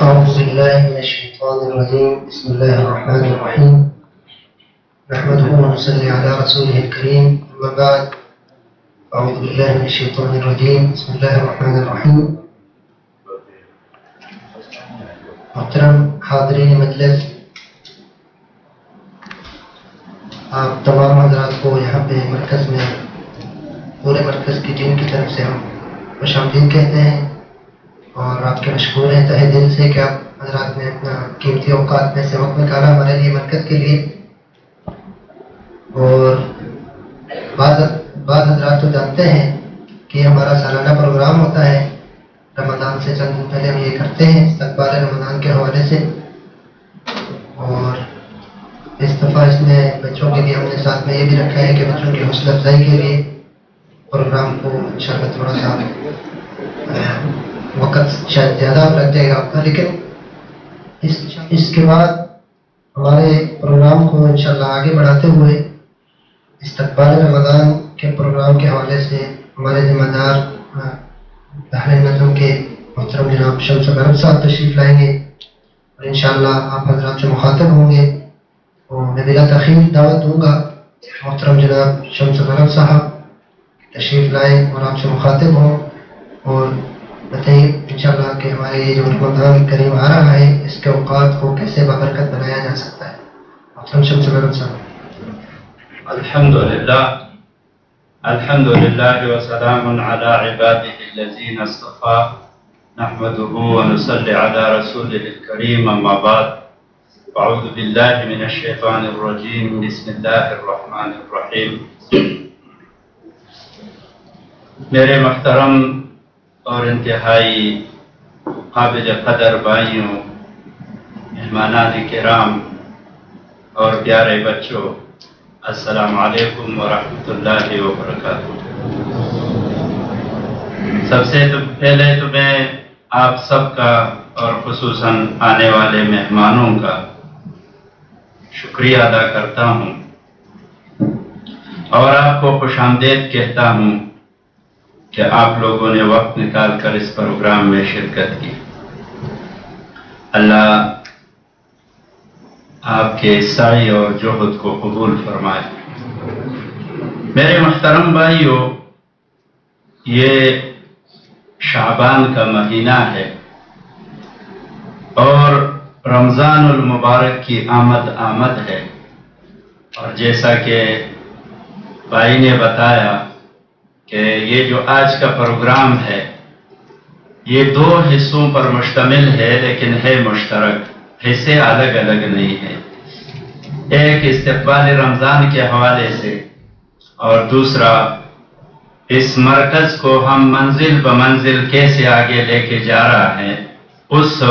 أعوذ بالله من الشيطان الرجيم. بسم الله الرحمن الرحيم. نحمده ونصلي على رسوله الكريم. أما بعد، أعوذ بالله من الشيطان الرجيم. بسم الله الرحمن الرحيم. محترم حاضرین مجلس، آپ تمام حضرات کو یہاں پہ مرکز میں پورے مرکز کی ٹیم کی طرف سے ہم خوش آمدید کہتے ہیں اور آپ کے مشکور ہیں تہہ دل سے کہ آپ حضرات نے اپنا قیمتی اوقات میں سے وقت نکالا ہمارے لیے مرکز کے لیے. اور بعض حضرات تو جانتے ہیں کہ ہمارا سالانہ پروگرام ہوتا ہے، رمضان سے چند دن پہلے ہم یہ کرتے ہیں استقبال رمضان کے حوالے سے. اور اس دفعہ اس میں بچوں کے لیے ہم نے ساتھ میں یہ بھی رکھا ہے کہ بچوں کی حوصلہ افزائی کے لیے پروگرام کو انشاءاللہ تھوڑا سا وقت شاید زیادہ لگ جائے گا آپ کا، لیکن اس کے بعد ہمارے پروگرام کو انشاءاللہ آگے بڑھاتے ہوئے استقبال رمضان کے پروگرام کے حوالے سے ہمارے ذمہ دار بحر نظم کے محترم جناب شمس غرب صاحب تشریف لائیں گے اور انشاءاللہ آپ حضرات سے مخاطب ہوں گے. اور میں بلا تاخیر دعوت دوں گا محترم جناب شمس غرب صاحب تشریف لائیں اور آپ سے مخاطب ہوں اور بتائیے انشاءاللہ کہ ہمارے یہ جو رمضان کریم آ رہا ہے اس کے اوقات کو کیسے بابرکت بنایا جا سکتا ہے. محترم شمس غرب صاحب. الحمد لله وسلام على عباده الذين اصطفى نحمده ونصلي على رسوله الكريم. أما بعد، أعوذ بالله من الشيطان الرجيم. بسم الله الرحمن الرحيم. میرے محترم اور انتہائی قابل قدر بھائیوں، مہمانان کرام اور پیارے بچوں، السلام علیکم ورحمۃ اللہ وبرکاتہ. سب سے پہلے تو میں آپ سب کا اور خصوصاً آنے والے مہمانوں کا شکریہ ادا کرتا ہوں اور آپ کو خوش آمدید کہتا ہوں کہ آپ لوگوں نے وقت نکال کر اس پروگرام میں شرکت کی. اللہ آپ کے سعی اور جہد کو قبول فرمائے. میرے محترم بھائیوں، یہ شعبان کا مہینہ ہے اور رمضان المبارک کی آمد ہے. اور جیسا کہ بھائی نے بتایا کہ یہ جو آج کا پروگرام ہے یہ دو حصوں پر مشتمل ہے، لیکن ہے مشترک، حصے الگ الگ نہیں ہیں. ایک استقبال رمضان کے حوالے سے اور دوسرا اس مرکز کو ہم منزل بمنزل کیسے آگے لے کے جا رہا ہے، اس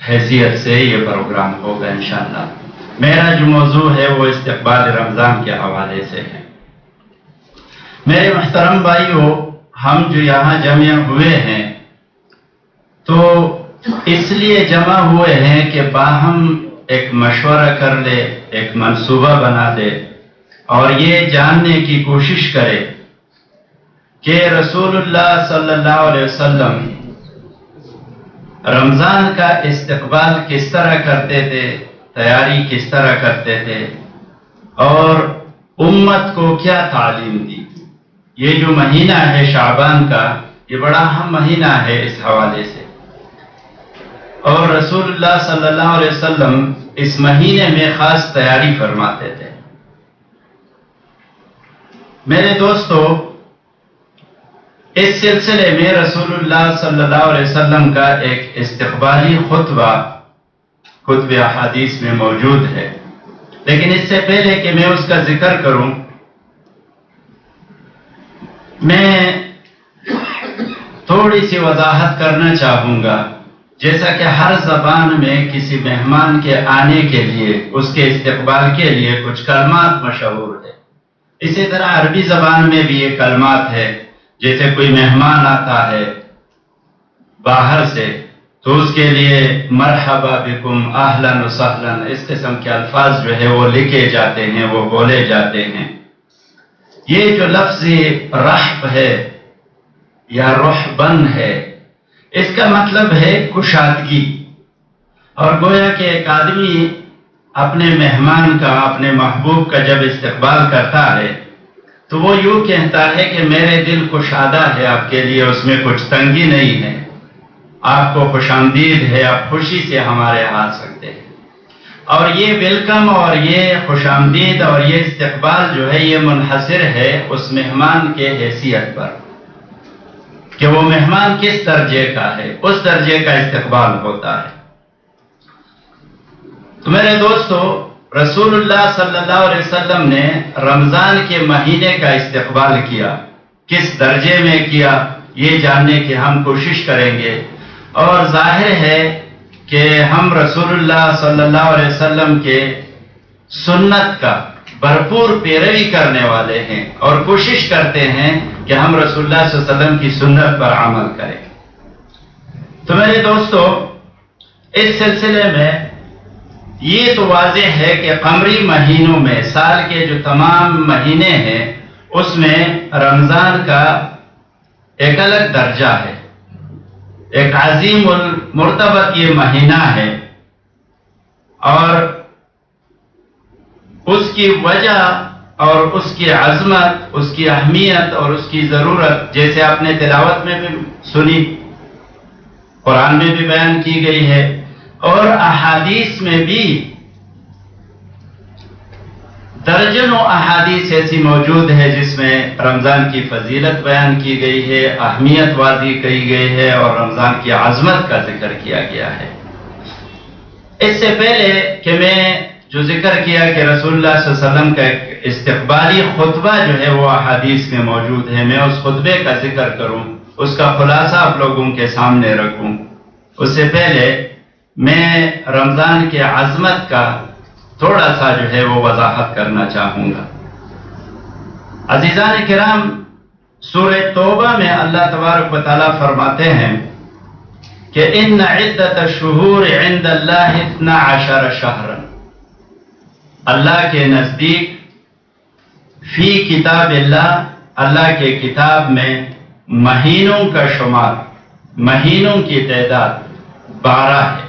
حیثیت سے یہ پروگرام ہوگا انشاءاللہ. میرا جو موضوع ہے وہ استقبال رمضان کے حوالے سے ہے. میرے محترم بھائیوں، ہم جو یہاں جمع ہوئے ہیں تو اس لیے جمع ہوئے ہیں کہ باہم ایک مشورہ کر لے، ایک منصوبہ بنا دے اور یہ جاننے کی کوشش کرے کہ رسول اللہ صلی اللہ علیہ وسلم رمضان کا استقبال کس طرح کرتے تھے، تیاری کس طرح کرتے تھے اور امت کو کیا تعلیم دی. یہ جو مہینہ ہے شعبان کا، یہ بڑا اہم مہینہ ہے اس حوالے سے. اور رسول اللہ صلی اللہ علیہ وسلم اس مہینے میں خاص تیاری فرماتے تھے. میرے دوستو، اس سلسلے میں رسول اللہ صلی اللہ علیہ وسلم کا ایک استقبالی خطبہ احادیث میں موجود ہے، لیکن اس سے پہلے کہ میں اس کا ذکر کروں، میں تھوڑی سی وضاحت کرنا چاہوں گا. جیسا کہ ہر زبان میں کسی مہمان کے آنے کے لیے، اس کے استقبال کے لیے کچھ کلمات مشہور ہے، اسی طرح عربی زبان میں بھی یہ کلمات ہے. جیسے کوئی مہمان آتا ہے باہر سے تو اس کے لیے مرحبا بکم، اہلا وسہلا، اس قسم کے الفاظ جو ہے وہ لکھے جاتے ہیں، وہ بولے جاتے ہیں. یہ جو لفظ رحب ہے یا رحبن ہے، اس کا مطلب ہے کشادگی. اور گویا کہ ایک آدمی اپنے مہمان کا، اپنے محبوب کا جب استقبال کرتا ہے تو وہ یوں کہتا ہے کہ میرے دل کشادہ ہے آپ کے لیے، اس میں کچھ تنگی نہیں ہے، آپ کو خوش آمدید ہے، آپ خوشی سے ہمارے یہاں آ سکتے ہیں. اور یہ ویلکم اور یہ خوش آمدید اور یہ استقبال جو ہے یہ منحصر ہے اس مہمان کے حیثیت پر کہ وہ مہمان کس درجے کا ہے، اس درجے کا استقبال ہوتا ہے. تو میرے دوستو، رسول اللہ صلی اللہ علیہ وسلم نے رمضان کے مہینے کا استقبال کیا. کس درجے میں کیا یہ جاننے کی ہم کوشش کریں گے. اور ظاہر ہے کہ ہم رسول اللہ صلی اللہ علیہ وسلم کے سنت کا بھرپور پیروی کرنے والے ہیں اور کوشش کرتے ہیں کہ ہم رسول اللہ صلی اللہ علیہ وسلم کی سنت پر عمل کریں. تو میرے دوستو، اس سلسلے میں یہ تو واضح ہے کہ قمری مہینوں میں، سال کے جو تمام مہینے ہیں اس میں رمضان کا ایک الگ درجہ ہے، ایک عظیم المرتبت یہ مہینہ ہے. اور اس کی وجہ اور اس کی عظمت، اس کی اہمیت اور اس کی ضرورت جیسے آپ نے تلاوت میں بھی سنی، قرآن میں بھی بیان کی گئی ہے اور احادیث میں بھی درجنوں احادیث ایسی موجود ہے جس میں رمضان کی فضیلت بیان کی گئی ہے، اہمیت واضح کی گئی ہے اور رمضان کی عظمت کا ذکر کیا گیا ہے. اس سے پہلے کہ میں جو ذکر کیا کہ رسول اللہ صلی اللہ علیہ وسلم کا ایک استقبالی خطبہ جو ہے وہ احادیث میں موجود ہے، میں اس خطبے کا ذکر کروں، اس کا خلاصہ آپ لوگوں کے سامنے رکھوں. اس سے پہلے میں رمضان کے عظمت کا تھوڑا سا جو ہے وہ وضاحت کرنا چاہوں گا. عزیزان کرام، سورہ توبہ میں اللہ تبارک و تعالیٰ فرماتے ہیں کہ ان عدت الشہور عند اللہ 12 شہرا، اللہ کے نزدیک فی کتاب اللہ، اللہ کے کتاب میں مہینوں کا شمار، مہینوں کی تعداد 12 ہے.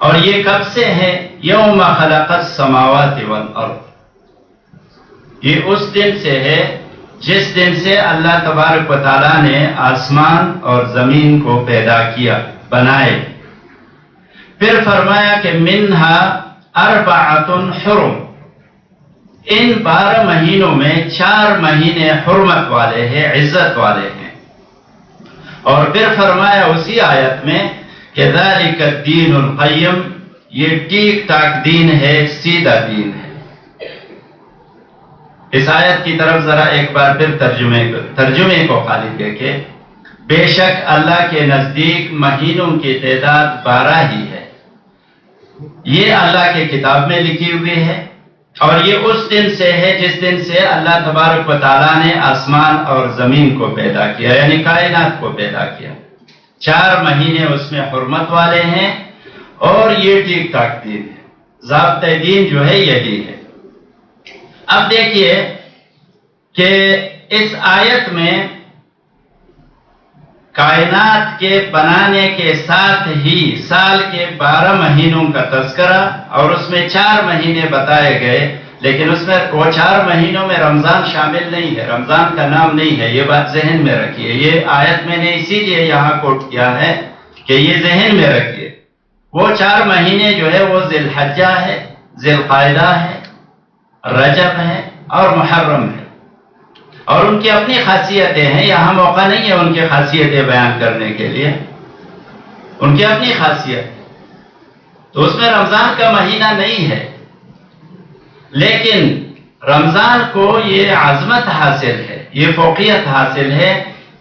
اور یہ کب سے ہے؟ یوم خلق السماوات والارض، یہ اس دن سے ہے جس دن سے اللہ تبارک و تعالیٰ نے آسمان اور زمین کو پیدا کیا، بنائے. پھر فرمایا کہ منہا 4 حرم، ان 12 مہینوں میں 4 مہینے حرمت والے ہیں، عزت والے ہیں. اور پھر فرمایا اسی آیت میں کہ ذالک الدین القیم، یہ ٹھیک ٹاک دین ہے، سیدھا دین ہے. اس آیت کی طرف ذرا ایک بار پھر ترجمے کو خالی دیکھیں. بے شک اللہ کے نزدیک مہینوں کی تعداد 12 ہی ہے، یہ اللہ کے کتاب میں لکھی ہوئی ہے. اور یہ اس دن سے ہے جس دن سے اللہ تبارک و تعالیٰ نے آسمان اور زمین کو پیدا کیا، یعنی کائنات کو پیدا کیا. 4 مہینے اس میں حرمت والے ہیں اور یہ ٹھیک ٹاک دین ہے. ضابطۂ دین جو ہے یہی ہے. اب دیکھیے کہ اس آیت میں کائنات کے بنانے کے ساتھ ہی سال کے 12 مہینوں کا تذکرہ اور اس میں 4 مہینے بتائے گئے، لیکن اس میں وہ 4 مہینوں میں رمضان شامل نہیں ہے، رمضان کا نام نہیں ہے. یہ بات ذہن میں رکھیے. یہ آیت میں نے اسی لیے یہاں کوٹ کیا ہے کہ یہ ذہن میں رکھیے. وہ 4 مہینے جو ہے وہ ذی الحجہ ہے، ذی القعدہ ہے، رجب ہے اور محرم ہے. اور ان کی اپنی خاصیتیں ہیں، یہاں موقع نہیں ہے ان کی خاصیتیں بیان کرنے کے لیے، ان کی اپنی خاصیت. تو اس میں رمضان کا مہینہ نہیں ہے، لیکن رمضان کو یہ عظمت حاصل ہے، یہ فوقیت حاصل ہے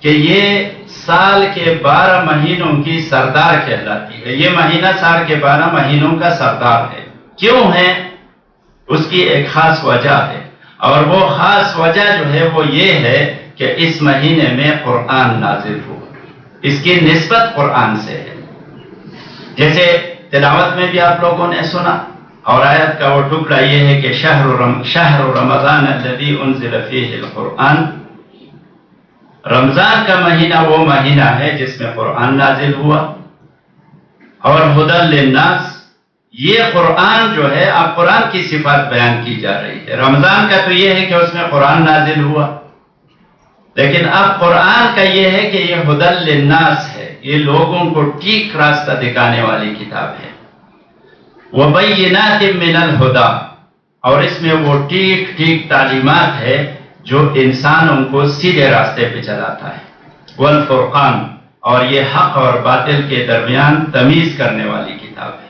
کہ یہ سال کے 12 مہینوں کی سردار کہلاتی ہے. یہ مہینہ سال کے 12 مہینوں کا سردار ہے. کیوں ہے؟ اس کی ایک خاص وجہ ہے، اور وہ خاص وجہ جو ہے وہ یہ ہے کہ اس مہینے میں قرآن نازل ہوا. اس کی نسبت قرآن سے ہے. جیسے تلاوت میں بھی آپ لوگوں نے سنا، اور آیت کا وہ ٹکڑا یہ ہے کہ شہر رمضان الذی انزل فیہ القرآن رمضان کا مہینہ وہ مہینہ ہے جس میں قرآن نازل ہوا، اور ہدی للناس، یہ قرآن جو ہے اب قرآن کی صفات بیان کی جا رہی ہے۔ رمضان کا تو یہ ہے کہ اس میں قرآن نازل ہوا، لیکن اب قرآن کا یہ ہے کہ یہ ہدی للناس ہے، یہ لوگوں کو ٹھیک راستہ دکھانے والی کتاب ہے۔ وبینات من الہدی، اور اس میں وہ ٹھیک تعلیمات ہے جو انسانوں کو سیدھے راستے پہ چلاتا ہے۔ والفرقان، اور یہ حق اور باطل کے درمیان تمیز کرنے والی کتاب ہے۔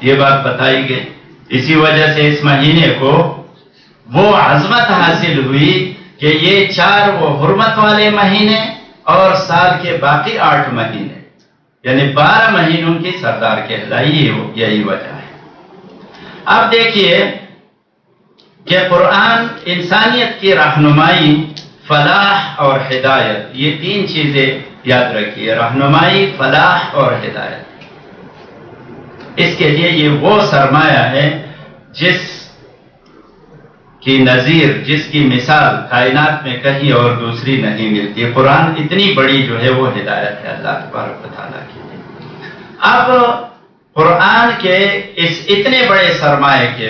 یہ بات بتائی گئی، اسی وجہ سے اس مہینے کو وہ عظمت حاصل ہوئی کہ یہ 4 وہ حرمت والے مہینے اور سال کے باقی 8 مہینے، یعنی 12 مہینوں کی سردار کہلائی، یہی وجہ ہے۔ اب دیکھیے کہ قرآن انسانیت کی رہنمائی، فلاح اور ہدایت، یہ 3 چیزیں یاد رکھیے، رہنمائی، فلاح اور ہدایت۔ اس کے لیے یہ وہ سرمایہ ہے جس کی نظیر، جس کی مثال کائنات میں کہیں اور دوسری نہیں ملتی۔ قرآن اتنی بڑی جو ہے وہ ہدایت ہے اللہ تبارک و تعالیٰ کی۔ اب قرآن کے اس اتنے بڑے سرمایہ کے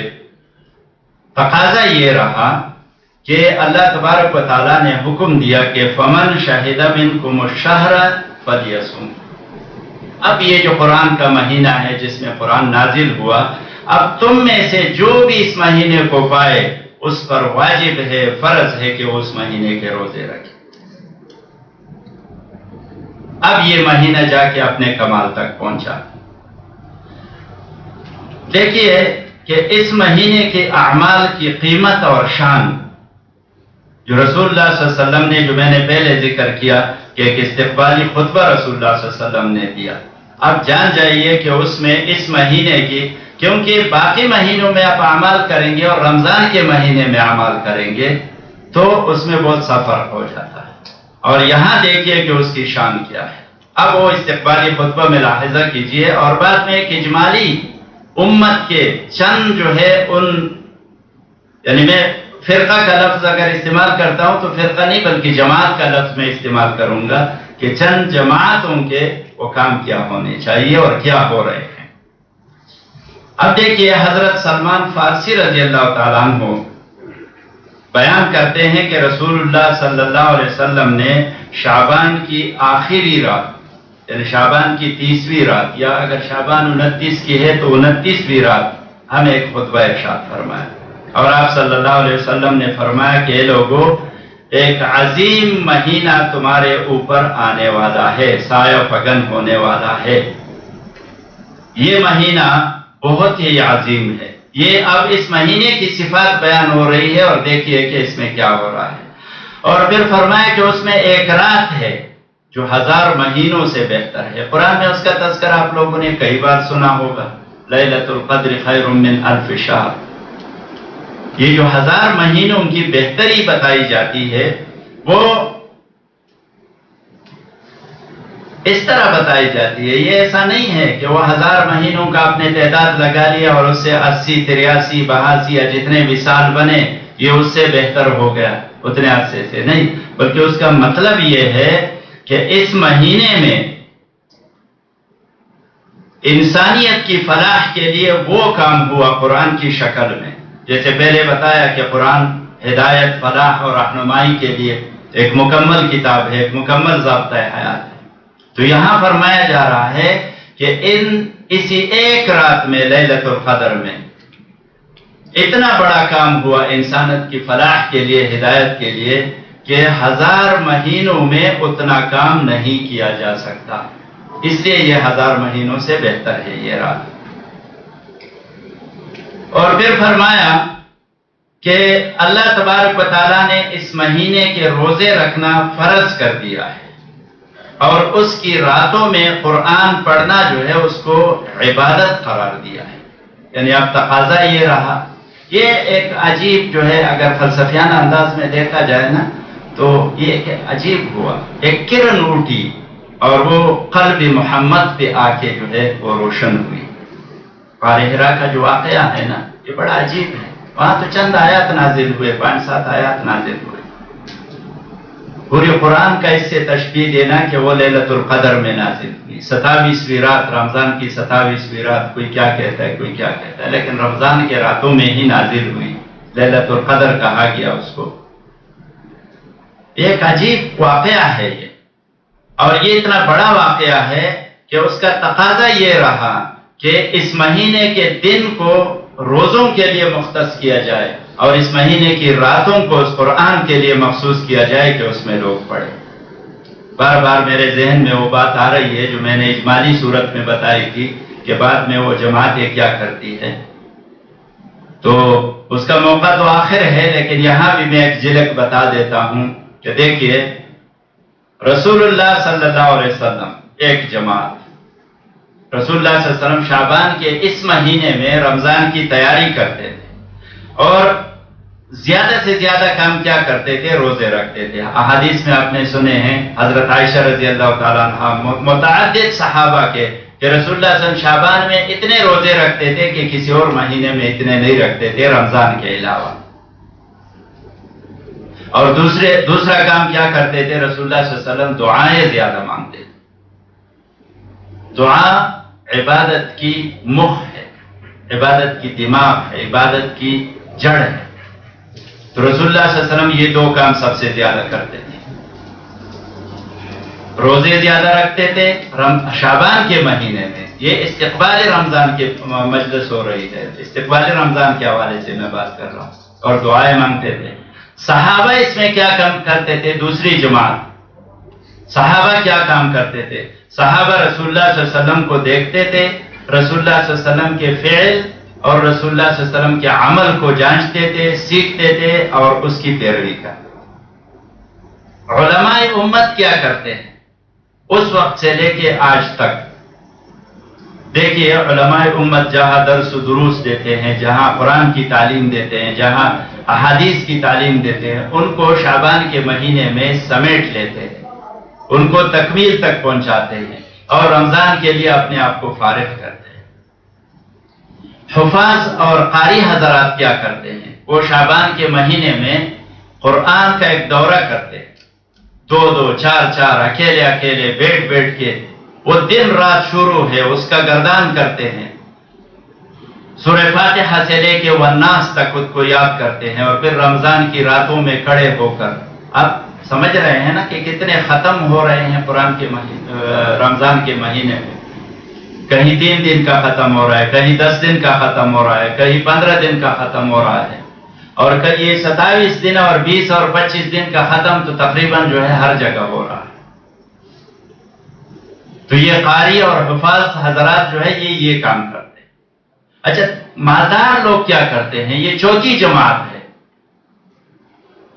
تقاضا یہ رہا کہ اللہ تبارک و تعالیٰ نے حکم دیا کہ فمن شہد منکم الشہر فلیصم۔ اب یہ جو قرآن کا مہینہ ہے جس میں قرآن نازل ہوا، اب تم میں سے جو بھی اس مہینے کو پائے اس پر واجب ہے، فرض ہے کہ وہ اس مہینے کے روزے رکھے۔ اب یہ مہینہ جا کے اپنے کمال تک پہنچا۔ دیکھیے کہ اس مہینے کے اعمال کی قیمت اور شان جو رسول اللہ صلی اللہ علیہ وسلم نے، جو میں نے پہلے ذکر کیا کہ ایک استقبالی خطبہ رسول اللہ صلی اللہ علیہ وسلم نے دیا، اب جان جائیے کہ اس میں اس مہینے کی، کیونکہ باقی مہینوں میں آپ اعمال کریں گے اور رمضان کے مہینے میں اعمال کریں گے تو اس میں بہت سا فرق ہو جاتا ہے، اور یہاں دیکھیے کہ اس کی شان کیا ہے۔ اب وہ استقبالی خطبہ میں لاحظہ کیجئے، اور بعد میں ایک اجمالی امت کے چند جو ہے یعنی میں فرقہ کا لفظ اگر استعمال کرتا ہوں تو فرقہ نہیں بلکہ جماعت کا لفظ میں استعمال کروں گا کہ چند جماعتوں کے وہ کام کیا ہونے چاہیے اور کیا ہو رہے ہیں۔ اب دیکھیے حضرت سلمان فارسی رضی اللہ تعالیٰ عنہ بیان کرتے ہیں کہ رسول اللہ صلی اللہ علیہ وسلم نے شعبان کی آخری رات، یعنی شعبان کی 30ویں رات، یا اگر شعبان 29 کی ہے تو 29ویں رات ہمیں ایک خطبہ ارشاد فرمایا، اور آپ صلی اللہ علیہ وسلم نے فرمایا کہ اے لوگو، ایک عظیم مہینہ تمہارے اوپر آنے والا ہے، سایہ فگن ہونے والا ہے۔ یہ مہینہ بہت ہی عظیم ہے۔ یہ اب اس مہینے کی صفات بیان ہو رہی ہے، اور دیکھیے کہ اس میں کیا ہو رہا ہے۔ اور پھر فرمایا کہ اس میں ایک رات ہے جو 1000 مہینوں سے بہتر ہے۔ قرآن میں اس کا تذکرہ آپ لوگوں نے کئی بار سنا ہوگا، لیلۃ القدر خیر من الف شہر۔ یہ جو 1000 مہینوں کی بہتری بتائی جاتی ہے وہ اس طرح بتائی جاتی ہے، یہ ایسا نہیں ہے کہ وہ 1000 مہینوں کا آپ نے تعداد لگا لیا اور اس سے 80 83 82 یا جتنے بھی سال بنے یہ اس سے بہتر ہو گیا اتنے عرصے سے، نہیں، بلکہ اس کا مطلب یہ ہے کہ اس مہینے میں انسانیت کی فلاح کے لیے وہ کام ہوا قرآن کی شکل میں، جیسے پہلے بتایا کہ قرآن ہدایت، فلاح اور رہنمائی کے لیے ایک مکمل کتاب ہے، ایک مکمل ضابطہ حیات ہے۔ تو یہاں فرمایا جا رہا ہے کہ اسی ایک رات میں لیلۃ القدر میں اتنا بڑا کام ہوا انسانیت کی فلاح کے لیے، ہدایت کے لیے، کہ 1000 مہینوں میں اتنا کام نہیں کیا جا سکتا، اس لیے یہ 1000 مہینوں سے بہتر ہے یہ رات۔ اور پھر فرمایا کہ اللہ تبارک و تعالیٰ نے اس مہینے کے روزے رکھنا فرض کر دیا ہے، اور اس کی راتوں میں قرآن پڑھنا جو ہے اس کو عبادت قرار دیا ہے۔ یعنی اب تقاضا یہ رہا، یہ ایک عجیب جو ہے اگر فلسفیانہ انداز میں دیکھا جائے نا تو یہ ایک عجیب ہوا، ایک کرن اٹھی اور وہ قلب محمد پہ آ کے جو ہے وہ روشن ہوئی۔ غار حرا کا جو واقعہ ہے نا یہ بڑا عجیب ہے، وہاں تو چند آیات نازل ہوئے، 5-7 آیات نازل ہوئے، پورے قرآن کا اس سے تشبیہ دینا کہ وہ لیلۃ القدر میں نازل ہوئی، 27ویں رات، رمضان کی 27ویں رات، کوئی کیا کہتا ہے کوئی کیا کہتا ہے، لیکن رمضان کے راتوں میں ہی نازل ہوئی، لیلۃ القدر کہا گیا اس کو۔ ایک عجیب واقعہ ہے یہ، اور یہ اتنا بڑا واقعہ ہے کہ اس کا تقاضا یہ رہا کہ اس مہینے کے دن کو روزوں کے لیے مختص کیا جائے اور اس مہینے کی راتوں کو اس قرآن کے لیے مخصوص کیا جائے کہ اس میں لوگ پڑھیں۔ بار بار میرے ذہن میں وہ بات آ رہی ہے جو میں نے اجمالی صورت میں بتائی تھی کہ بعد میں وہ جماعتیں کیا کرتی ہے، تو اس کا موقع تو آخر ہے، لیکن یہاں بھی میں ایک جھلک بتا دیتا ہوں کہ دیکھیے رسول اللہ صلی اللہ علیہ وسلم ایک جماعت، رسول اللہ صلی اللہ علیہ وسلم شعبان کے اس مہینے میں رمضان کی تیاری کرتے تھے، اور زیادہ سے زیادہ کام کیا کرتے تھے؟ روزے رکھتے تھے۔ احادیث میں آپ نے سنے ہیں حضرت عائشہ رضی اللہ تعالیٰ عنہ، متعدد صحابہ کے، کہ رسول اللہ صلی اللہ علیہ وسلم شعبان میں اتنے روزے رکھتے تھے کہ کسی اور مہینے میں اتنے نہیں رکھتے تھے رمضان کے علاوہ۔ اور دوسرا کام کیا کرتے تھے؟ رسول اللہ صلی اللہ علیہ وسلم دعائیں زیادہ مانگتے تھے۔ دعا عبادت کی مخ ہے، عبادت کی دماغ ہے، عبادت کی جڑ ہے، تو رسول اللہ صلی اللہ علیہ وسلم یہ دو کام سب سے زیادہ کرتے تھے، روزے زیادہ رکھتے تھے شعبان کے مہینے میں۔ یہ استقبال رمضان کے مجلس ہو رہی ہے، استقبال رمضان کے حوالے سے میں بات کر رہا ہوں، اور دعائیں مانگتے تھے۔ صحابہ اس میں کیا کام کرتے تھے؟ دوسری جماعت صحابہ کیا کام کرتے تھے؟ صحابہ رسول اللہ صلی اللہ علیہ وسلم کو دیکھتے تھے، رسول اللہ صلی اللہ علیہ وسلم کے فعل اور رسول اللہ صلی اللہ علیہ وسلم کے عمل کو جانچتے تھے، سیکھتے تھے اور اس کی پیروی کرتے۔ علماء امت کیا کرتے ہیں اس وقت سے لے کے آج تک؟ دیکھیے علماء امت جہاں درس و دروس دیتے ہیں، جہاں قرآن کی تعلیم دیتے ہیں، جہاں احادیث کی تعلیم دیتے ہیں، ان کو شعبان کے مہینے میں سمیٹ لیتے ہیں، ان کو تکمیل تک پہنچاتے ہیں اور رمضان کے لیے اپنے آپ کو فارغ کرتے ہیں۔ حفاظ اور قاری حضرات کیا کرتے ہیں؟ وہ شعبان کے مہینے میں قرآن کا ایک دورہ کرتے ہیں، 2 4 اکیلے بیٹھ کے، وہ دن رات شروع ہے اس کا گردان کرتے ہیں، سورہ فاتحہ سے لے کے والناس تک خود کو یاد کرتے ہیں، اور پھر رمضان کی راتوں میں کھڑے ہو کر، آپ سمجھ رہے ہیں نا کہ کتنے ختم ہو رہے ہیں قرآن کے رمضان کے مہینے میں، کہیں 3 دن کا ختم ہو رہا ہے، کہیں 10 دن کا ختم ہو رہا ہے، کہیں 15 دن کا ختم ہو رہا ہے، اور کہیں 27 دن اور 20 اور 25 دن کا ختم تو تقریباً جو ہے ہر جگہ ہو رہا ہے۔ تو یہ قاری اور حفاظ حضرات جو ہے یہ کام کرتے ہیں۔ اچھا مالدار لوگ کیا کرتے ہیں؟ یہ چوتھی جماعت ہے۔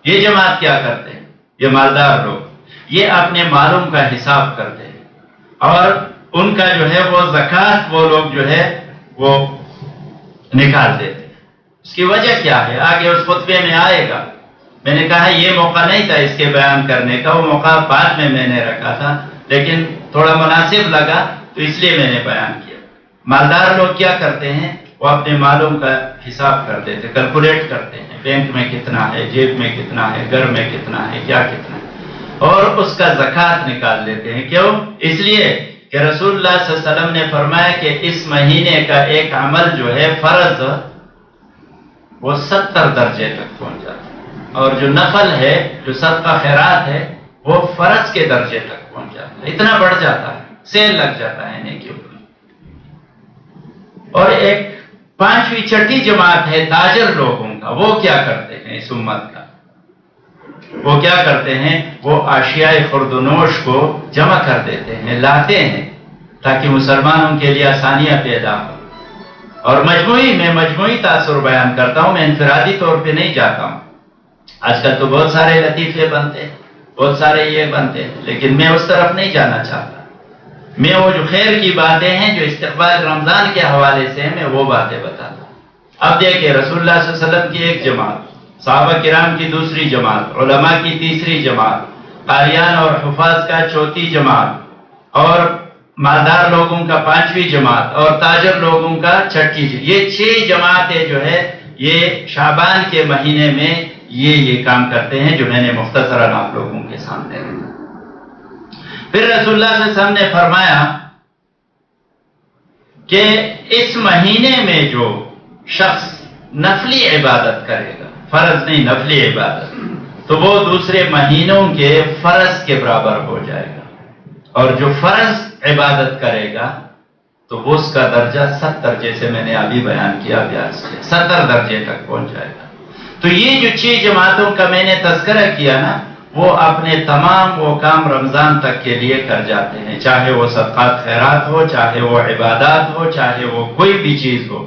یہ جماعت کیا کرتے ہیں؟ یہ مالدار لوگ یہ اپنے مالوں کا حساب کرتے ہیں، اور ان کا جو ہے وہ زکوٰۃ وہ لوگ جو ہے وہ نکال دیتے ہیں۔ اس کی وجہ کیا ہے آگے اس خطبے میں آئے گا۔ میں نے کہا یہ موقع نہیں تھا اس کے بیان کرنے کا، وہ موقع بعد میں نے رکھا تھا، لیکن تھوڑا مناسب لگا تو اس لیے میں نے بیان کیا۔ مالدار لوگ کیا کرتے ہیں؟ وہ اپنے مالوں کا حساب کرتے تھے، کیلکولیٹ کرتے ہیں، بینک میں کتنا ہے، جیب میں کتنا ہے، گھر میں کتنا ہے، کیا کتنا ہے، اور اس کا زکوٰۃ نکال لیتے ہیں۔ کیوں؟ اس لیے کہ رسول اللہ صلی اللہ علیہ وسلم نے فرمایا کہ اس مہینے کا ایک عمل جو ہے فرض وہ 70 درجے تک پہنچ جاتا ہے، اور جو نفل ہے، جو صدقہ خیرات ہے، وہ فرض کے درجے تک پہنچ جاتا ہے، اتنا بڑھ جاتا ہے، سیل لگ جاتا ہے نیکیوں پر۔ اور ایک 5ویں چھٹی جماعت ہے تاجر لوگوں کا، وہ کیا کرتے ہیں اس امت کا؟ وہ کیا کرتے ہیں؟ وہ اشیاء خرد و نوش کو جمع کر دیتے ہیں، لاتے ہیں تاکہ مسلمانوں کے لیے آسانیاں پیدا ہو۔ اور مجموعی تاثر بیان کرتا ہوں، میں انفرادی طور پہ نہیں جاتا ہوں۔ آج کل تو بہت سارے لطیفے بنتے ہیں، بہت سارے یہ بنتے ہیں، لیکن میں اس طرف نہیں جانا چاہتا۔ میں وہ جو خیر کی باتیں ہیں جو استقبال رمضان کے حوالے سے ہیں، میں وہ باتیں بتاتا ہوں۔ اب دیکھیں رسول اللہ صلی اللہ علیہ وسلم کی ایک جماعت، صحابہ کرام کی دوسری جماعت، علماء کی تیسری جماعت، قاریان اور حفاظ کا چوتھی جماعت، اور مالدار لوگوں کا 5ویں جماعت، اور تاجر لوگوں کا 6ٹھی۔ یہ 6 جماعتیں جو ہے یہ شعبان کے مہینے میں یہ کام کرتے ہیں جو میں نے مختصراً آپ لوگوں کے سامنے رکھا۔ پھر رسول اللہ صلی اللہ علیہ وسلم نے فرمایا کہ اس مہینے میں جو شخص نفلی عبادت کرے گا، فرض نہیں نفلی عبادت، تو وہ دوسرے مہینوں کے فرض کے برابر ہو جائے گا، اور جو فرض عبادت کرے گا تو وہ اس کا درجہ 70، جیسے میں نے ابھی بیان کیا 70 درجے تک پہنچ جائے گا۔ تو یہ جو 6 جماعتوں کا میں نے تذکرہ کیا نا، وہ اپنے تمام وہ کام رمضان تک کے لیے کر جاتے ہیں، چاہے وہ صدقات خیرات ہو، چاہے وہ عبادات ہو، چاہے وہ کوئی بھی چیز ہو۔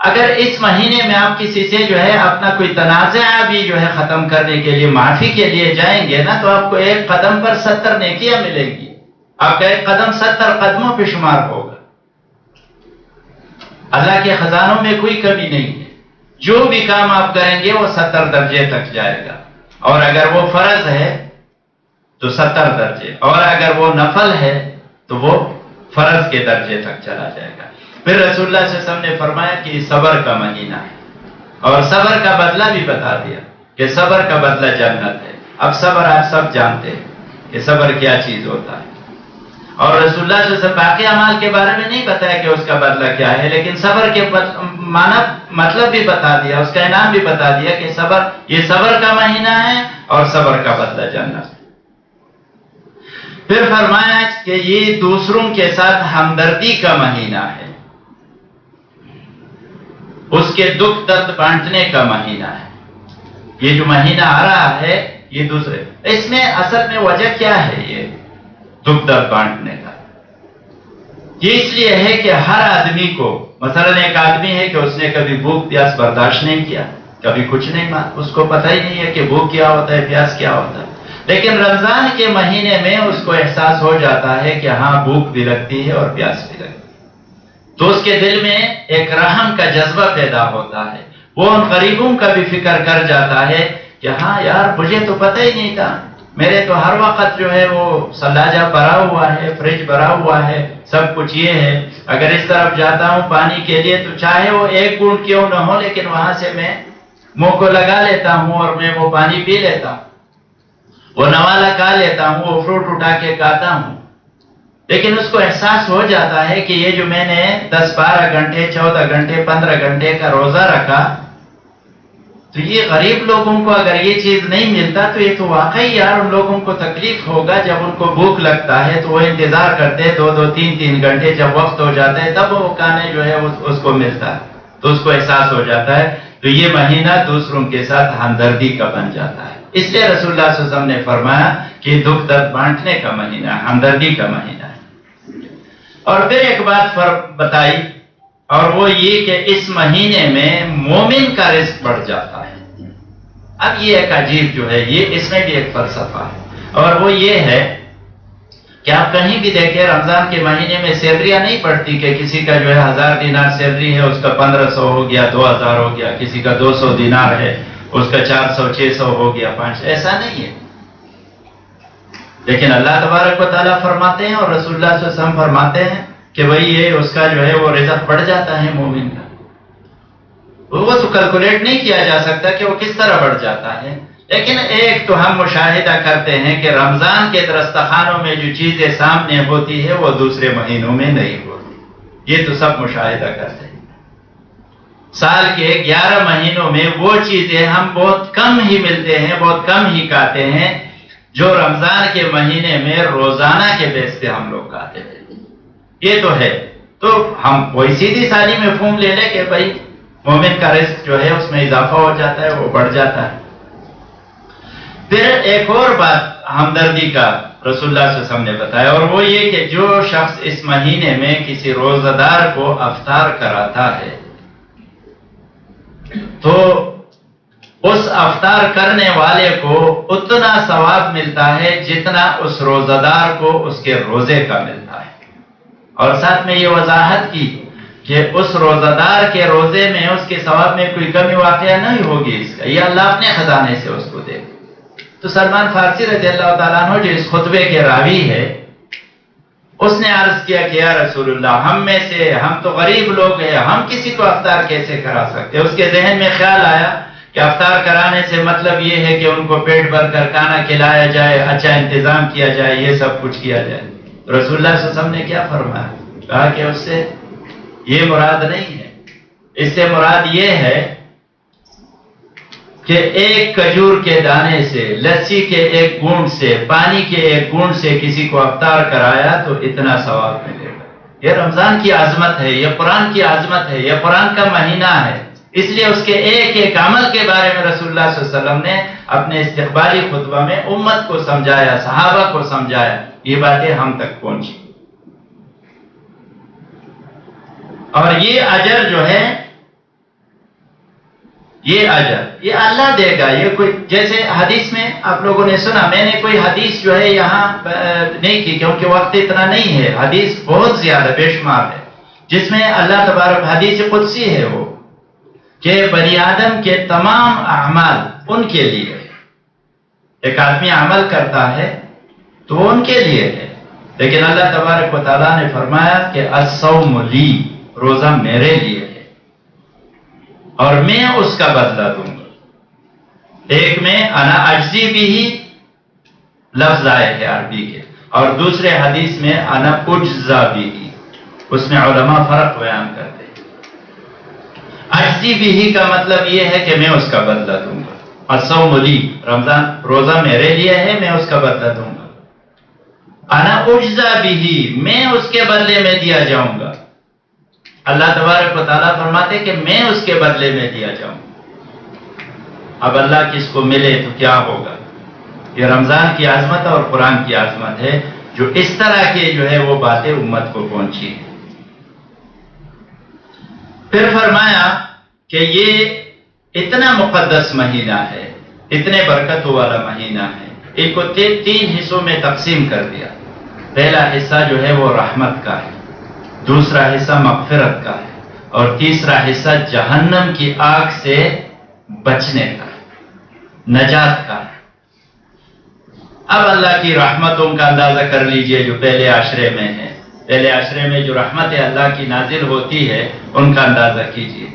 اگر اس مہینے میں آپ کسی سے جو ہے اپنا کوئی تنازعہ بھی جو ہے ختم کرنے کے لیے، معافی کے لیے جائیں گے نا، تو آپ کو ایک قدم پر 70 نیکیاں ملیں گی، آپ کا ایک قدم 70 قدموں پہ شمار ہوگا۔ اللہ کے خزانوں میں کوئی کمی نہیں ہے، جو بھی کام آپ کریں گے وہ 70 درجے تک جائے گا، اور اگر وہ فرض ہے تو 70 درجے، اور اگر وہ نفل ہے تو وہ فرض کے درجے تک چلا جائے گا۔ پھر رسول اللہ صلی اللہ علیہ وسلم نے فرمایا کہ یہ صبر کا مہینہ ہے، اور صبر کا بدلہ بھی بتا دیا کہ صبر کا بدلہ جنت ہے۔ اب صبر آپ سب جانتے ہیں کہ صبر کیا چیز ہوتا ہے، اور رسول اللہ صلی اللہ علیہ وسلم باقی اعمال کے بارے میں نہیں بتایا کہ اس کا بدلہ کیا ہے، لیکن صبر کے معنی مطلب بھی بتا دیا، اس کا انعام بھی بتا دیا کہ صبر، یہ صبر کا مہینہ ہے اور صبر کا بدلہ جنت ہے۔ پھر فرمایا کہ یہ دوسروں کے ساتھ ہمدردی کا مہینہ ہے، اس کے دکھ درد بانٹنے کا مہینہ ہے۔ یہ جو مہینہ آ رہا ہے یہ دوسرے، اس میں اصل میں وجہ کیا ہے یہ دکھ درد بانٹنے کا؟ یہ اس لیے ہے کہ ہر آدمی کو، مثلا ایک آدمی ہے کہ اس نے کبھی بھوک پیاس برداشت نہیں کیا، کبھی کچھ نہیں، اس کو پتہ ہی نہیں ہے کہ بھوک کیا ہوتا ہے، پیاس کیا ہوتا ہے، لیکن رمضان کے مہینے میں اس کو احساس ہو جاتا ہے کہ ہاں بھوک بھی لگتی ہے اور پیاس بھی لگتی ہے، تو اس کے دل میں ایک رحم کا جذبہ پیدا ہوتا ہے، وہ ان غریبوں کا بھی فکر کر جاتا ہے کہ ہاں یار مجھے تو پتہ ہی نہیں تھا، میرے تو ہر وقت جو ہے وہ ثلاجہ بھرا ہوا ہے، فریج بھرا ہوا ہے، سب کچھ یہ ہے، اگر اس طرف جاتا ہوں پانی کے لیے تو چاہے وہ 1 گھونٹ کیوں نہ ہو، لیکن وہاں سے میں منہ کو لگا لیتا ہوں اور میں وہ پانی پی لیتا ہوں، وہ نوالا کھا لیتا ہوں، وہ فروٹ اٹھا کے کھاتا ہوں، لیکن اس کو احساس ہو جاتا ہے کہ یہ جو میں نے 10-12 گھنٹے 14 گھنٹے 15 گھنٹے کا روزہ رکھا، تو یہ غریب لوگوں کو اگر یہ چیز نہیں ملتا تو یہ تو واقعی یار ان لوگوں کو تکلیف ہوگا، جب ان کو بھوک لگتا ہے تو وہ انتظار کرتے ہیں 2-2 3-3 گھنٹے، جب وقت ہو جاتا ہے تب وہ کھانے جو ہے اس کو ملتا ہے، تو اس کو احساس ہو جاتا ہے، تو یہ مہینہ دوسروں کے ساتھ ہمدردی کا بن جاتا ہے۔ اس لیے رسول اللہ صلی اللہ علیہ وسلم نے فرمایا کہ دکھ درد بانٹنے کا مہینہ ہے، ہمدردی کا مہینہ ہے۔ اور پھر ایک بات بتائی، اور وہ یہ کہ اس مہینے میں مومن کا رزق بڑھ جاتا ہے۔ اب یہ ایک عجیب جو ہے، یہ اس میں بھی ایک فلسفہ ہے، اور وہ یہ ہے کہ آپ کہیں بھی دیکھیں رمضان کے مہینے میں سیلریاں نہیں پڑتی کہ کسی کا جو ہے 1000 دینار سیلری ہے اس کا 1500 ہو گیا، 2000 ہو گیا، کسی کا 200 دینار ہے اس کا 400 600 ہو گیا 500، ایسا نہیں ہے۔ لیکن اللہ تبارک و تعالیٰ فرماتے ہیں اور رسول اللہ صلی اللہ علیہ وسلم فرماتے ہیں کہ بھئی یہ اس کا جو ہے وہ رزق بڑھ جاتا ہے مومن کا، وہ تو کیلکولیٹ نہیں کیا جا سکتا کہ وہ کس طرح بڑھ جاتا ہے، لیکن ایک تو ہم مشاہدہ کرتے ہیں کہ رمضان کے دسترخوانوں میں جو چیزیں سامنے ہوتی ہے وہ دوسرے مہینوں میں نہیں ہوتی، یہ تو سب مشاہدہ کرتے ہیں۔ سال کے 11 مہینوں میں وہ چیزیں ہم بہت کم ہی ملتے ہیں، بہت کم ہی کھاتے ہیں، جو رمضان کے مہینے میں روزانہ کے بیس پہ ہم لوگ کھاتے ہیں، یہ تو ہے۔ تو ہم وہی سیدھی سادی مفہوم لے لیں کہ بھائی مومن کا رزق جو ہے اس میں اضافہ ہو جاتا ہے، وہ بڑھ جاتا ہے۔ پھر ایک اور بات ہمدردی کا رسول اللہ صلی اللہ علیہ وسلم نے بتایا، اور وہ یہ کہ جو شخص اس مہینے میں کسی روزہ دار کو افطار کراتا ہے تو اس افطار کرنے والے کو اتنا ثواب ملتا ہے جتنا اس روزہ دار کو اس کے روزے کا ملتا ہے، اور ساتھ میں یہ وضاحت کی کہ اس روزہ دار کے روزے میں اس کے ثواب میں کوئی کمی واقعہ نہیں ہوگی، اس کا یہ اللہ اپنے خزانے سے اس کو دے۔ تو سلمان فارسی رضی اللہ تعالیٰ عنہ جو اس خطبے کے راوی ہے، اس نے عرض کیا کہ یا رسول اللہ، ہم میں سے ہم تو غریب لوگ ہیں، ہم کسی کو افطار کیسے کرا سکتے؟ اس کے ذہن میں خیال آیا کہ افطار کرانے سے مطلب یہ ہے کہ ان کو پیٹ بھر کر کھانا کھلایا جائے، اچھا انتظام کیا جائے، یہ سب کچھ کیا جائے. رسول اللہ صلی اللہ علیہ وسلم نے کیا فرمایا؟ کہا کہ اس سے یہ مراد نہیں ہے. اس سے مراد یہ ہے کہ ایک کھجور کے دانے سے، لسی کے ایک گھونٹ سے، پانی کے ایک گھونٹ سے کسی کو افطار کرایا تو اتنا ثواب ملے گا. یہ رمضان کی عظمت ہے، یہ قرآن کی عظمت ہے، یہ قرآن کا مہینہ ہے. اس لیے اس کے ایک ایک عمل کے بارے میں رسول اللہ صلی اللہ علیہ وسلم نے اپنے استقبالی خطبہ میں امت کو سمجھایا، صحابہ کو سمجھایا. یہ باتیں ہم تک پہنچی. اور یہ اجر جو ہے، یہ اجر یہ اللہ دے گا. یہ کوئی جیسے حدیث میں آپ لوگوں نے سنا، میں نے کوئی حدیث جو ہے یہاں نہیں کی کیونکہ وقت اتنا نہیں ہے. حدیث بہت زیادہ بے شمار ہے جس میں اللہ تبارک، حدیث قدسی ہے وہ، کہ بنی آدم کے تمام اعمال ان کے لیے ہے. ایک آدمی عمل کرتا ہے تو ان کے لیے ہے، لیکن اللہ تبارک و تعالیٰ نے فرمایا کہ الصوم لی، روزہ میرے لیے ہے اور میں اس کا بدلہ دوں گا. ایک میں انا اجزی بھی لفظ آئے ہیں عربی کے، اور دوسرے حدیث میں انا اجزا بھی. اس میں علماء فرق بیان کرتے ہیں. اجزی بھی کا مطلب یہ ہے کہ میں اس کا بدلہ دوں گا. الصوم لی، رمضان روزہ میرے لیے ہے، میں اس کا بدلہ دوں گا. انا اجزا بھی، میں اس کے بدلے میں دیا جاؤں گا. اللہ تبارک و تعالیٰ فرماتے کہ میں اس کے بدلے میں دیا جاؤں. اب اللہ کس کو ملے تو کیا ہوگا؟ یہ رمضان کی عظمت اور قرآن کی عظمت ہے جو اس طرح کے جو ہے وہ باتیں امت کو پہنچی. پھر فرمایا کہ یہ اتنا مقدس مہینہ ہے، اتنے برکتوں والا مہینہ ہے. اس کو 3 حصوں میں تقسیم کر دیا. پہلا حصہ جو ہے وہ رحمت کا ہے، دوسرا حصہ مغفرت کا ہے، اور تیسرا حصہ جہنم کی آگ سے بچنے کا ہے، نجات کا ہے. اب اللہ کی رحمتوں کا اندازہ کر لیجئے جو پہلے عشرے میں ہے. پہلے عشرے میں جو رحمت اللہ کی نازل ہوتی ہے ان کا اندازہ کیجئے.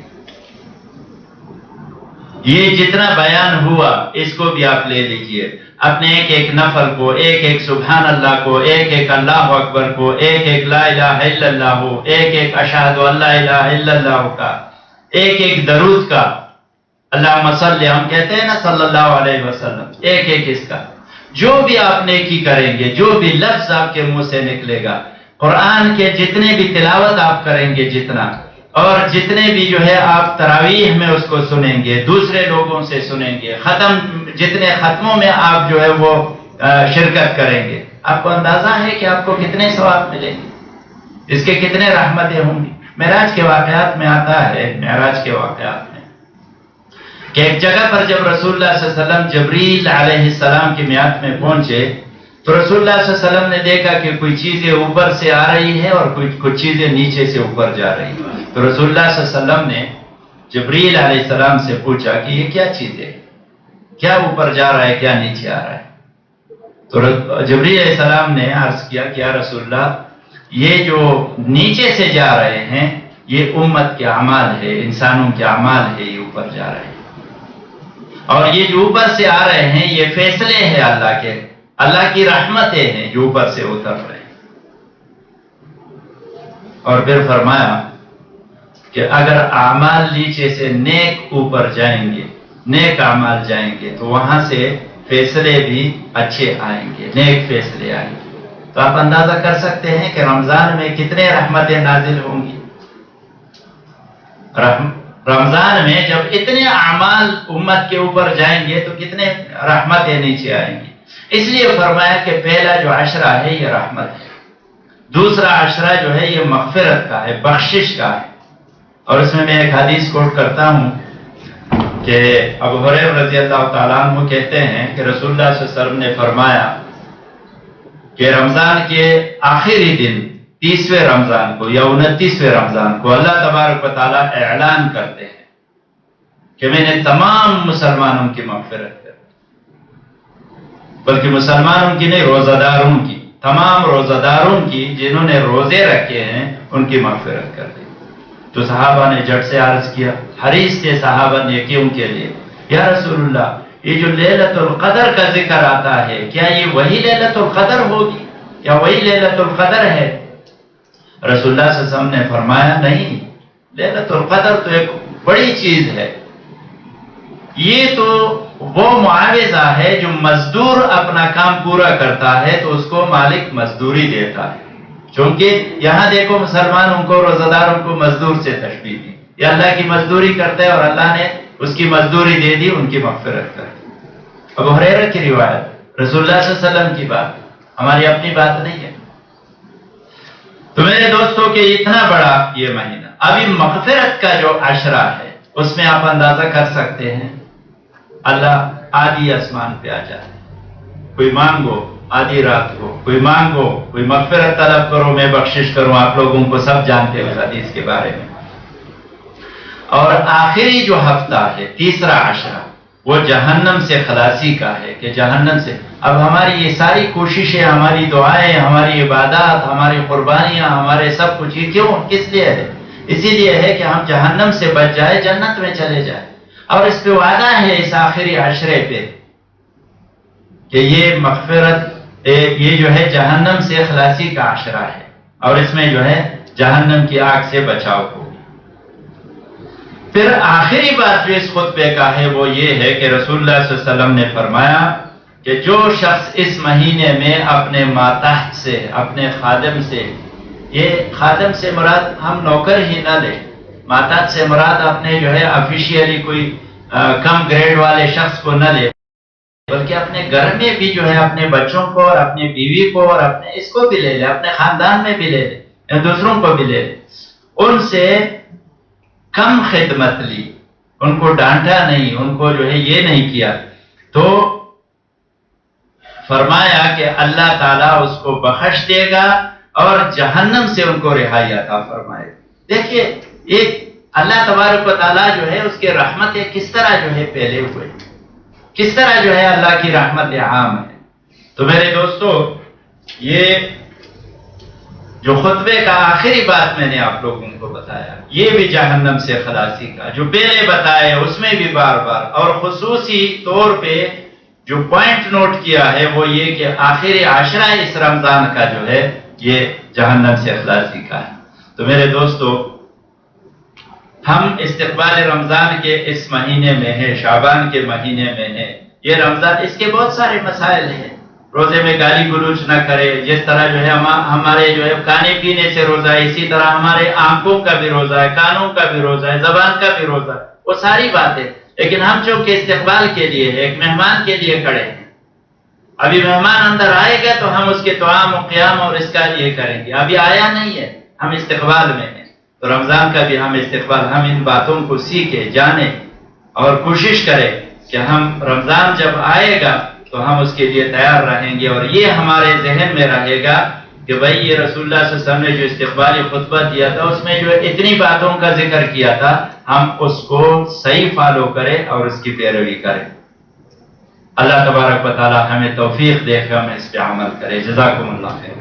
یہ جتنا بیان ہوا اس کو بھی آپ لے لیجئے. اپنے ایک ایک نفل کو، ایک ایک سبحان اللہ کو، ایک ایک اللہ اکبر کو، ایک ایک لا الہ الا اللہ ہو، ایک ایک اشہد ان لا الہ الا اللہ کا، ایک ایک درود کا، اللہم صلی، ہم کہتے ہیں نا صلی اللہ علیہ وسلم، ایک ایک اس کا جو بھی آپ نیکی کریں گے، جو بھی لفظ آپ کے منہ سے نکلے گا، قرآن کے جتنے بھی تلاوت آپ کریں گے جتنا، اور جتنے بھی جو ہے آپ تراویح میں اس کو سنیں گے، دوسرے لوگوں سے سنیں گے، جتنے ختموں میں آپ جو ہے وہ شرکت کریں گے، آپ کو اندازہ ہے کہ آپ کو کتنے ثواب ملیں گے، اس کے کتنے رحمتیں ہوں گی. معراج کے واقعات میں آتا ہے، معراج کے واقعات میں کہ ایک جگہ پر جب رسول اللہ صلی اللہ علیہ وسلم جبریل علیہ السلام کی میعاد میں پہنچے تو رسول اللہ صلی اللہ علیہ وسلم نے دیکھا کہ کوئی چیزیں اوپر سے آ رہی ہے اور کچھ چیزیں نیچے سے اوپر جا رہی ہیں. تو رسول اللہ صلی اللہ علیہ وسلم نے جبریل علیہ السلام سے پوچھا کہ یہ کیا چیز ہے، کیا اوپر جا رہا ہے، کیا نیچے آ رہا ہے. تو جبریل علیہ السلام نے عرض کیا کہ یا رسول اللہ، یہ جو نیچے سے جا رہے ہیں یہ امت کے اعمال ہے، انسانوں کے اعمال ہے، یہ اوپر جا رہے ہیں. اور یہ جو اوپر سے آ رہے ہیں یہ فیصلے ہیں اللہ کے، اللہ کی رحمتیں ہیں جو اوپر سے اتر رہے ہیں. اور پھر فرمایا کہ اگر اعمال نیچے سے نیک اوپر جائیں گے، نیک اعمال جائیں گے تو وہاں سے فیصلے بھی اچھے آئیں گے، نیک فیصلے آئیں گے. تو آپ اندازہ کر سکتے ہیں کہ رمضان میں کتنے رحمتیں نازل ہوں گی. رمضان میں جب اتنے اعمال امت کے اوپر جائیں گے تو کتنے رحمتیں نیچے آئیں گی. اس لیے فرمایا کہ پہلا جو عشرہ ہے یہ رحمت ہے، دوسرا عشرہ جو ہے یہ مغفرت کا ہے، بخشش کا ہے. اور اس میں ایک حدیث کوٹ کرتا ہوں کہ ابو ہریرہ رضی اللہ تعالیٰ عنہ کہتے ہیں کہ رسول اللہ صلی اللہ علیہ وسلم نے فرمایا کہ رمضان کے آخری دن 30ویں رمضان کو یا 29ویں رمضان کو اللہ تبارک و تعالیٰ اعلان کرتے ہیں کہ میں نے تمام مسلمانوں کی مغفرت کر دی، بلکہ مسلمانوں کی نہیں، روزہ داروں کی، تمام روزہ داروں کی جنہوں نے روزے رکھے ہیں ان کی مغفرت کر دی. تو صحابہ نے جھٹ سے عرض کیا، حریص تھے صحابہ نے کیوں کے لیے، یا رسول اللہ یہ جو لیلۃ القدر کا ذکر آتا ہے کیا یہ وہی لیلۃ القدر ہوگی یا وہی لیلۃ القدر ہے؟ رسول اللہ صلی اللہ علیہ وسلم نے فرمایا نہیں، لیلۃ القدر تو ایک بڑی چیز ہے، یہ تو وہ معاوضہ ہے جو مزدور اپنا کام پورا کرتا ہے تو اس کو مالک مزدوری دیتا ہے، چونکہ یہاں دیکھو مسلمانوں کو روزہ داروں کو مزدور سے تشبیہ دی، یہ اللہ کی مزدوری کرتا ہے اور اللہ نے اس کی مزدوری دے دی، ان کی مغفرت کر دی۔ ابو ہریرہ کی روایت، رسول اللہ صلی اللہ علیہ وسلم کی بات، ہماری اپنی بات نہیں ہے۔ تو میرے دوستوں کہ اتنا بڑا یہ مہینہ، ابھی مغفرت کا جو عشرہ ہے اس میں آپ اندازہ کر سکتے ہیں اللہ آدھی آسمان پہ آ جائے، کوئی مانگو آدھی رات کو، کوئی مانگو، کوئی مغفرت طلب کرو میں بخشش کروں، آپ لوگوں کو سب جانتے ہو حدیث کے بارے میں۔ اور آخری جو ہفتہ ہے تیسرا عشرہ وہ جہنم سے خلاصی کا ہے کہ جہنم سے، اب ہماری یہ ساری کوششیں، ہماری دعائیں، ہماری عبادات، ہماری قربانیاں، ہمارے سب کچھ یہ کیوں کس لیے ہے؟ اسی لیے ہے کہ ہم جہنم سے بچ جائے، جنت میں چلے جائیں، اور اس پہ وعدہ ہے اس آخری عشرے پہ کہ یہ مغفرت، یہ جو ہے جہنم سے خلاصی کا عشرہ ہے اور اس میں جو ہے جہنم کی آگ سے بچاؤ ہو۔ پھر آخری بات جو اس خطبے کا ہے وہ یہ ہے کہ رسول اللہ صلی اللہ علیہ وسلم نے فرمایا کہ جو شخص اس مہینے میں اپنے ماتحت سے، اپنے خادم سے، یہ خادم سے مراد ہم نوکر ہی نہ لیں، ماتحت سے مراد اپنے جو ہے آفیشیلی کوئی کم گریڈ والے شخص کو نہ لے، بلکہ اپنے گھر میں بھی جو ہے اپنے بچوں کو اور اپنی بیوی کو اور اپنے اس کو بھی لے لے، اپنے خاندان میں بھی لے لے یا دوسروں کو بھی لے لے، ان سے کم خدمت لی، ان کو ڈانٹا نہیں، ان کو جو ہے یہ نہیں کیا، تو فرمایا کہ اللہ تعالیٰ اس کو بخش دے گا اور جہنم سے ان کو رہائی عطا فرمائے۔ دیکھیے ایک اللہ تبارک و تعالیٰ جو ہے اس کے رحمتیں کس طرح جو ہے پھیلے ہوئے، کس طرح جو ہے اللہ کی رحمت عام ہے۔ تو میرے دوستو یہ جو خطبے کا آخری بات میں نے آپ لوگوں کو بتایا یہ بھی جہنم سے خلاصی کا، جو پہلے بتایا اس میں بھی بار بار، اور خصوصی طور پہ جو پوائنٹ نوٹ کیا ہے وہ یہ کہ آخری عشرہ اس رمضان کا جو ہے یہ جہنم سے خلاصی کا ہے۔ تو میرے دوستو ہم استقبال رمضان کے اس مہینے میں ہیں، شعبان کے مہینے میں ہیں، یہ رمضان اس کے بہت سارے مسائل ہیں، روزے میں گالی گلوچ نہ کرے، جس طرح جو ہے ہمارے جو ہے کھانے پینے سے روزہ ہے، اسی طرح ہمارے آنکھوں کا بھی روزہ ہے، کانوں کا بھی روزہ ہے، زبان کا بھی روزہ ہے، وہ ساری باتیں، لیکن ہم چونکہ استقبال کے لیے ایک مہمان کے لیے کھڑے ہیں، ابھی مہمان اندر آئے گا تو ہم اس کے طعام و قیام اور اس کا یہ کریں گے، ابھی آیا نہیں ہے، ہم استقبال میں ہیں، تو رمضان کا بھی ہم استقبال، ہم ان باتوں کو سیکھیں، جانیں اور کوشش کریں کہ ہم رمضان جب آئے گا تو ہم اس کے لیے تیار رہیں گے، اور یہ ہمارے ذہن میں رہے گا کہ بھائی یہ رسول اللہ صلی اللہ علیہ وسلم نے جو استقبالی خطبہ دیا تھا اس میں جو اتنی باتوں کا ذکر کیا تھا ہم اس کو صحیح فالو کریں اور اس کی پیروی کریں۔ اللہ تبارک و تعالی ہمیں توفیق دے کہ ہم اس پہ عمل کریں۔ جزاکم اللہ خیر۔